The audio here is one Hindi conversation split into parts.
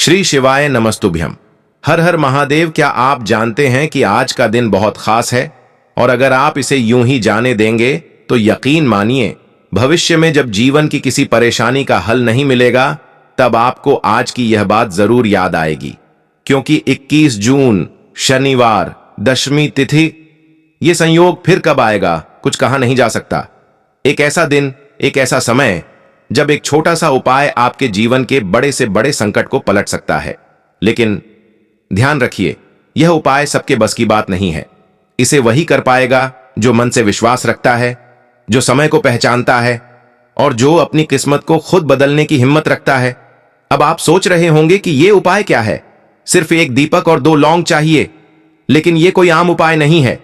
श्री शिवाय नमस्तुभ्यम। हर हर महादेव। क्या आप जानते हैं कि आज का दिन बहुत खास है और अगर आप इसे यूं ही जाने देंगे तो यकीन मानिए भविष्य में जब जीवन की किसी परेशानी का हल नहीं मिलेगा तब आपको आज की यह बात जरूर याद आएगी, क्योंकि 21 जून शनिवार दशमी तिथि, ये संयोग फिर कब आएगा कुछ कहा नहीं जा सकता। एक ऐसा दिन, एक ऐसा समय जब एक छोटा सा उपाय आपके जीवन के बड़े से बड़े संकट को पलट सकता है। लेकिन ध्यान रखिए, यह उपाय सबके बस की बात नहीं है। इसे वही कर पाएगा जो मन से विश्वास रखता है, जो समय को पहचानता है और जो अपनी किस्मत को खुद बदलने की हिम्मत रखता है। अब आप सोच रहे होंगे कि यह उपाय क्या है, सिर्फ एक दीपक और 2 लौंग चाहिए। लेकिन यह कोई आम उपाय नहीं है।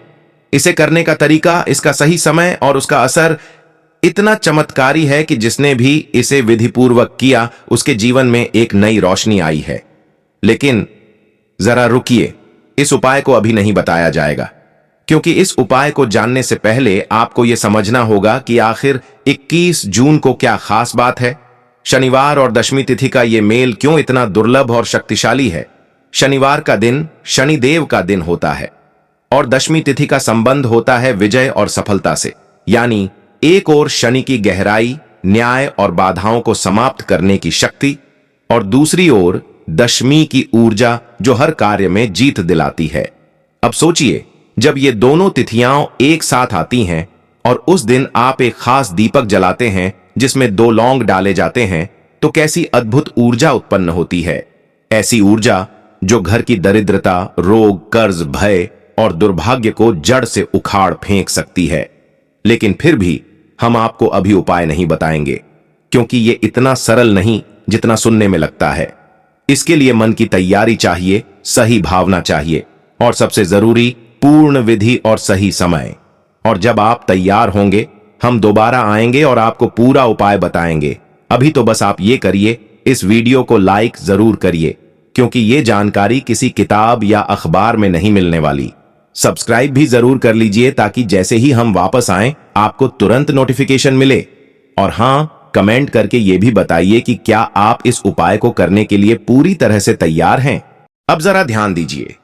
इसे करने का तरीका, इसका सही समय और उसका असर इतना चमत्कारी है कि जिसने भी इसे विधिपूर्वक किया उसके जीवन में एक नई रोशनी आई है। लेकिन जरा रुकिए, इस उपाय को अभी नहीं बताया जाएगा, क्योंकि इस उपाय को जानने से पहले आपको यह समझना होगा कि आखिर 21 जून को क्या खास बात है। शनिवार और दशमी तिथि का यह मेल क्यों इतना दुर्लभ और शक्तिशाली है। शनिवार का दिन शनिदेव का दिन होता है और दशमी तिथि का संबंध होता है विजय और सफलता से। यानी एक ओर शनि की गहराई, न्याय और बाधाओं को समाप्त करने की शक्ति और दूसरी ओर दशमी की ऊर्जा जो हर कार्य में जीत दिलाती है। अब सोचिए, जब ये दोनों तिथियां एक साथ आती हैं और उस दिन आप एक खास दीपक जलाते हैं जिसमें 2 लौंग डाले जाते हैं, तो कैसी अद्भुत ऊर्जा उत्पन्न होती है। ऐसी ऊर्जा जो घर की दरिद्रता, रोग, कर्ज, भय और दुर्भाग्य को जड़ से उखाड़ फेंक सकती है। लेकिन फिर भी हम आपको अभी उपाय नहीं बताएंगे, क्योंकि यह इतना सरल नहीं जितना सुनने में लगता है। इसके लिए मन की तैयारी चाहिए, सही भावना चाहिए और सबसे जरूरी पूर्ण विधि और सही समय। और जब आप तैयार होंगे हम दोबारा आएंगे और आपको पूरा उपाय बताएंगे। अभी तो बस आप ये करिए, इस वीडियो को लाइक जरूर करिए, क्योंकि ये जानकारी किसी किताब या अखबार में नहीं मिलने वाली। सब्सक्राइब भी जरूर कर लीजिए ताकि जैसे ही हम वापस आएं आपको तुरंत नोटिफिकेशन मिले। और हां, कमेंट करके यह भी बताइए कि क्या आप इस उपाय को करने के लिए पूरी तरह से तैयार हैं। अब जरा ध्यान दीजिए,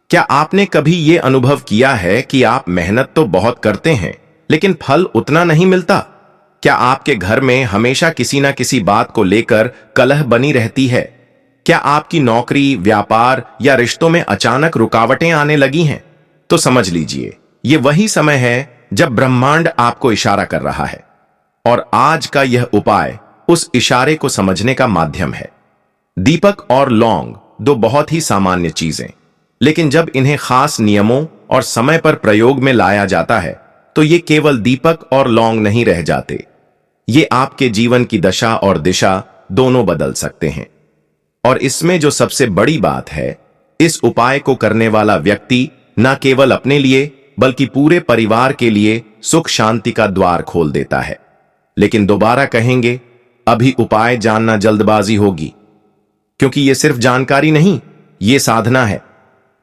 क्या आपने कभी यह अनुभव किया है कि आप मेहनत तो बहुत करते हैं लेकिन फल उतना नहीं मिलता? क्या आपके घर में हमेशा किसी ना किसी बात को लेकर कलह बनी रहती है? क्या आपकी नौकरी, व्यापार या रिश्तों में अचानक रुकावटें आने लगी हैं? तो समझ लीजिए, यह वही समय है जब ब्रह्मांड आपको इशारा कर रहा है और आज का यह उपाय उस इशारे को समझने का माध्यम है। दीपक और लौंग 2 बहुत ही सामान्य चीजें, लेकिन जब इन्हें खास नियमों और समय पर प्रयोग में लाया जाता है तो ये केवल दीपक और लौंग नहीं रह जाते। ये आपके जीवन की दशा और दिशा दोनों बदल सकते हैं। और इसमें जो सबसे बड़ी बात है, इस उपाय को करने वाला व्यक्ति न केवल अपने लिए बल्कि पूरे परिवार के लिए सुख शांति का द्वार खोल देता है। लेकिन दोबारा कहेंगे, अभी उपाय जानना जल्दबाजी होगी, क्योंकि यह सिर्फ जानकारी नहीं, यह साधना है,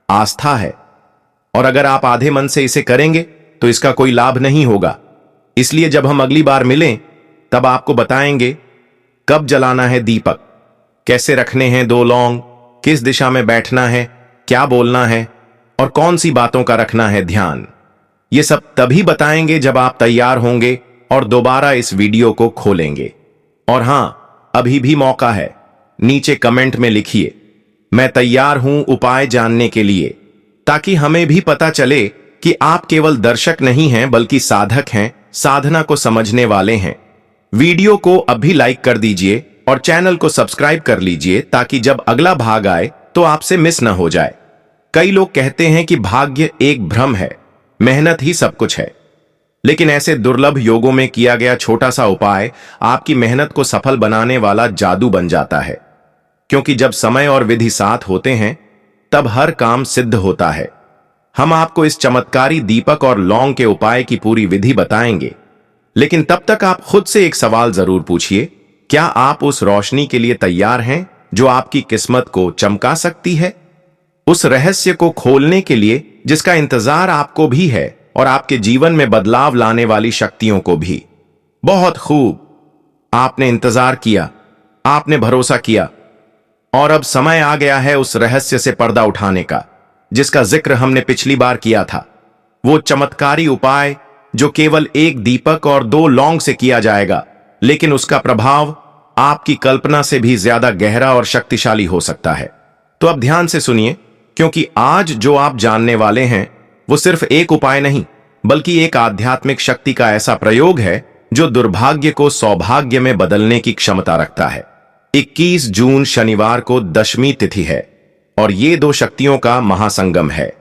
आस्था है। और अगर आप आधे मन से इसे करेंगे तो इसका कोई लाभ नहीं होगा। इसलिए जब हम अगली बार मिलें तब आपको बताएंगे कब जलाना है दीपक, कैसे रखने हैं 2 लौंग, किस दिशा में बैठना है, क्या बोलना है और कौन सी बातों का रखना है ध्यान। ये सब तभी बताएंगे जब आप तैयार होंगे और दोबारा इस वीडियो को खोलेंगे। और हां, अभी भी मौका है, नीचे कमेंट में लिखिए, मैं तैयार हूं उपाय जानने के लिए, ताकि हमें भी पता चले कि आप केवल दर्शक नहीं हैं बल्कि साधक हैं, साधना को समझने वाले हैं। वीडियो को अभी लाइक कर दीजिए और चैनल को सब्सक्राइब कर लीजिए ताकि जब अगला भाग आए तो आपसे मिस न हो जाए। कई लोग कहते हैं कि भाग्य एक भ्रम है, मेहनत ही सब कुछ है। लेकिन ऐसे दुर्लभ योगों में किया गया छोटा सा उपाय आपकी मेहनत को सफल बनाने वाला जादू बन जाता है। क्योंकि जब समय और विधि साथ होते हैं तब हर काम सिद्ध होता है। हम आपको इस चमत्कारी दीपक और लौंग के उपाय की पूरी विधि बताएंगे। लेकिन तब तक आप खुद से एक सवाल जरूर पूछिए, क्या आप उस रोशनी के लिए तैयार हैं जो आपकी किस्मत को चमका सकती है? उस रहस्य को खोलने के लिए जिसका इंतजार आपको भी है और आपके जीवन में बदलाव लाने वाली शक्तियों को भी। बहुत खूब, आपने इंतजार किया, आपने भरोसा किया। और अब समय आ गया है उस रहस्य से पर्दा उठाने का, जिसका जिक्र हमने पिछली बार किया था। वो चमत्कारी उपाय जो केवल एक दीपक और 2 लौंग से किया जाएगा, लेकिन उसका प्रभाव आपकी कल्पना से भी ज्यादा गहरा और शक्तिशाली हो सकता है। तो अब ध्यान से सुनिए, क्योंकि आज जो आप जानने वाले हैं वो सिर्फ एक उपाय नहीं, बल्कि एक आध्यात्मिक शक्ति का ऐसा प्रयोग है जो दुर्भाग्य को सौभाग्य में बदलने की क्षमता रखता है। 21 जून शनिवार को दशमी तिथि है और ये 2 शक्तियों का महासंगम है।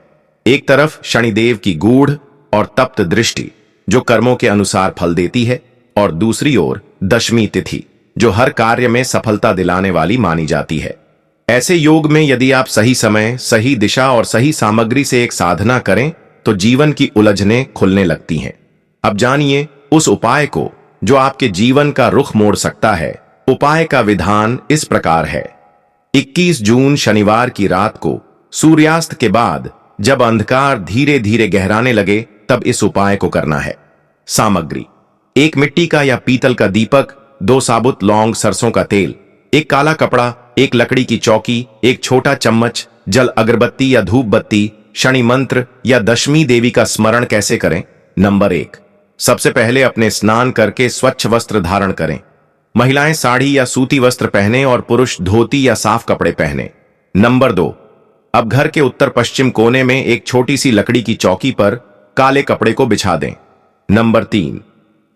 एक तरफ शनिदेव की गूढ़ और तप्त दृष्टि जो कर्मों के अनुसार फल देती है, और दूसरी ओर दशमी तिथि जो हर कार्य में सफलता दिलाने वाली मानी जाती है। ऐसे योग में यदि आप सही समय, सही दिशा और सही सामग्री से एक साधना करें तो जीवन की उलझनें खुलने लगती हैं। अब जानिए उस उपाय को जो आपके जीवन का रुख मोड़ सकता है। उपाय का विधान इस प्रकार है। 21 जून शनिवार की रात को सूर्यास्त के बाद जब अंधकार धीरे धीरे गहराने लगे तब इस उपाय को करना है। सामग्री: 1 मिट्टी का या पीतल का दीपक, 2 साबुत लौंग, सरसों का तेल, 1 काला कपड़ा, 1 लकड़ी की चौकी, 1 छोटा चम्मच जल, अगरबत्ती या धूप बत्ती। शनि मंत्र या दशमी देवी का स्मरण कैसे करें? नंबर 1, सबसे पहले अपने स्नान करके स्वच्छ वस्त्र धारण करें। महिलाएं साड़ी या सूती वस्त्र पहने और पुरुष धोती या साफ कपड़े पहने। नंबर 2, अब घर के उत्तर पश्चिम कोने में एक छोटी सी लकड़ी की चौकी पर काले कपड़े को बिछा दें। नंबर 3,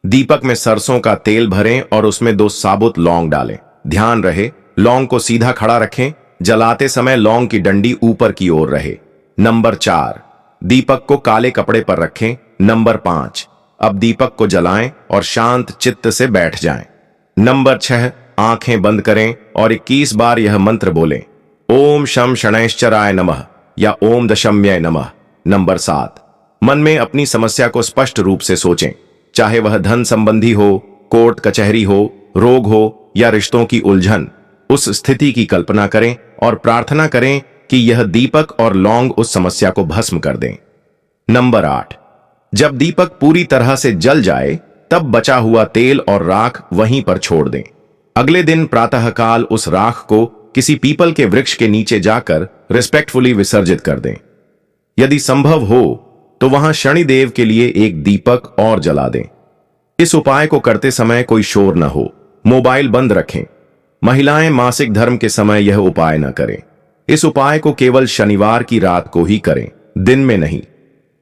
दीपक में सरसों का तेल भरें और उसमें 2 साबुत लौंग डालें। ध्यान रहे लौंग को सीधा खड़ा रखें, जलाते समय लौंग की डंडी ऊपर की ओर रहे। नंबर 4, दीपक को काले कपड़े पर रखें। नंबर 5, अब दीपक को जलाएं और शांत चित्त से बैठ जाएं। नंबर 6, आंखें बंद करें और 21 बार यह मंत्र बोलें, ओम शम शनैश्चराय नमः या ओम दशम्याय नमः। नंबर 7, मन में अपनी समस्या को स्पष्ट रूप से सोचें, चाहे वह धन संबंधी हो, कोर्ट कचहरी हो, रोग हो या रिश्तों की उलझन। उस स्थिति की कल्पना करें और प्रार्थना करें कि यह दीपक और लौंग उस समस्या को भस्म कर दें। नंबर 8, जब दीपक पूरी तरह से जल जाए तब बचा हुआ तेल और राख वहीं पर छोड़ दें। अगले दिन प्रातःकाल उस राख को किसी पीपल के वृक्ष के नीचे जाकर रिस्पेक्टफुली विसर्जित कर दें। यदि संभव हो तो वहां शनिदेव के लिए एक दीपक और जला दें। इस उपाय को करते समय कोई शोर न हो, मोबाइल बंद रखें। महिलाएं मासिक धर्म के समय यह उपाय न करें। इस उपाय को केवल शनिवार की रात को ही करें, दिन में नहीं।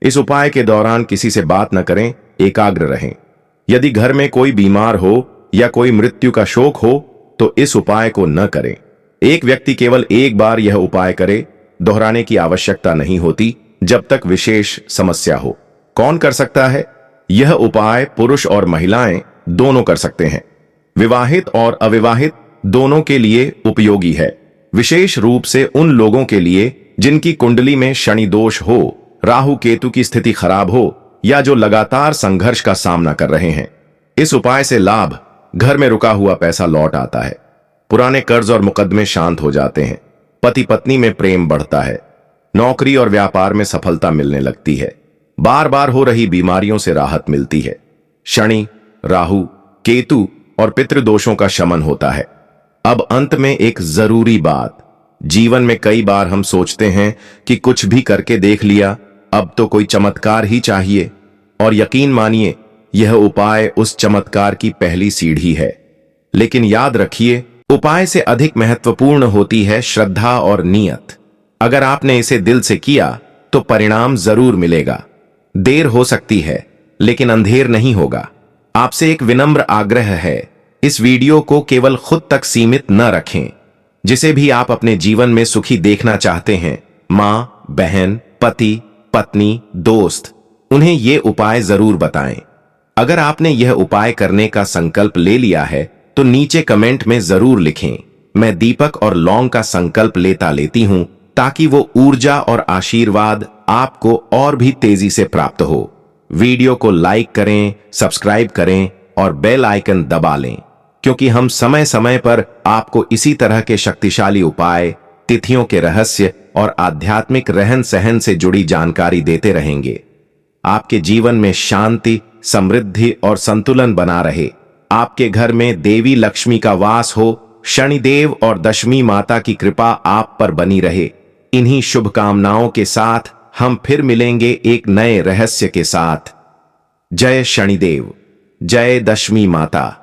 इस उपाय के दौरान किसी से बात न करें, एकाग्र रहें। यदि घर में कोई बीमार हो या कोई मृत्यु का शोक हो तो इस उपाय को न करें। एक व्यक्ति केवल एक बार यह उपाय करे, दोहराने की आवश्यकता नहीं होती जब तक विशेष समस्या हो। कौन कर सकता है? यह उपाय पुरुष और महिलाएं दोनों कर सकते हैं। विवाहित और अविवाहित दोनों के लिए उपयोगी है, विशेष रूप से उन लोगों के लिए जिनकी कुंडली में शनि दोष हो, राहु केतु की स्थिति खराब हो या जो लगातार संघर्ष का सामना कर रहे हैं। इस उपाय से लाभ: घर में रुका हुआ पैसा लौट आता है, पुराने कर्ज और मुकदमे शांत हो जाते हैं, पति पत्नी में प्रेम बढ़ता है, नौकरी और व्यापार में सफलता मिलने लगती है, बार बार हो रही बीमारियों से राहत मिलती है, शनि, राहु, केतु और पितृदोषों का शमन होता है। अब अंत में एक जरूरी बात, जीवन में कई बार हम सोचते हैं कि कुछ भी करके देख लिया, अब तो कोई चमत्कार ही चाहिए, और यकीन मानिए यह उपाय उस चमत्कार की पहली सीढ़ी है। लेकिन याद रखिए, उपाय से अधिक महत्वपूर्ण होती है श्रद्धा और नियत। अगर आपने इसे दिल से किया तो परिणाम जरूर मिलेगा। देर हो सकती है लेकिन अंधेर नहीं होगा। आपसे एक विनम्र आग्रह है, इस वीडियो को केवल खुद तक सीमित न रखें। जिसे भी आप अपने जीवन में सुखी देखना चाहते हैं, माँ, बहन, पति, पत्नी, दोस्त, उन्हें ये उपाय जरूर बताएं। अगर आपने यह उपाय करने का संकल्प ले लिया है तो नीचे कमेंट में जरूर लिखें, मैं दीपक और लौंग का संकल्प लेती हूं, ताकि वो ऊर्जा और आशीर्वाद आपको और भी तेजी से प्राप्त हो। वीडियो को लाइक करें, सब्सक्राइब करें और बेल आइकन दबा लें, क्योंकि हम समय समय पर आपको इसी तरह के शक्तिशाली उपाय, तिथियों के रहस्य और आध्यात्मिक रहन सहन से जुड़ी जानकारी देते रहेंगे। आपके जीवन में शांति, समृद्धि और संतुलन बना रहे, आपके घर में देवी लक्ष्मी का वास हो शनिदेव और दशमी माता की कृपा आप पर बनी रहे। इन्हीं शुभकामनाओं के साथ हम फिर मिलेंगे एक नए रहस्य के साथ। जय शनिदेव, जय दशमी माता।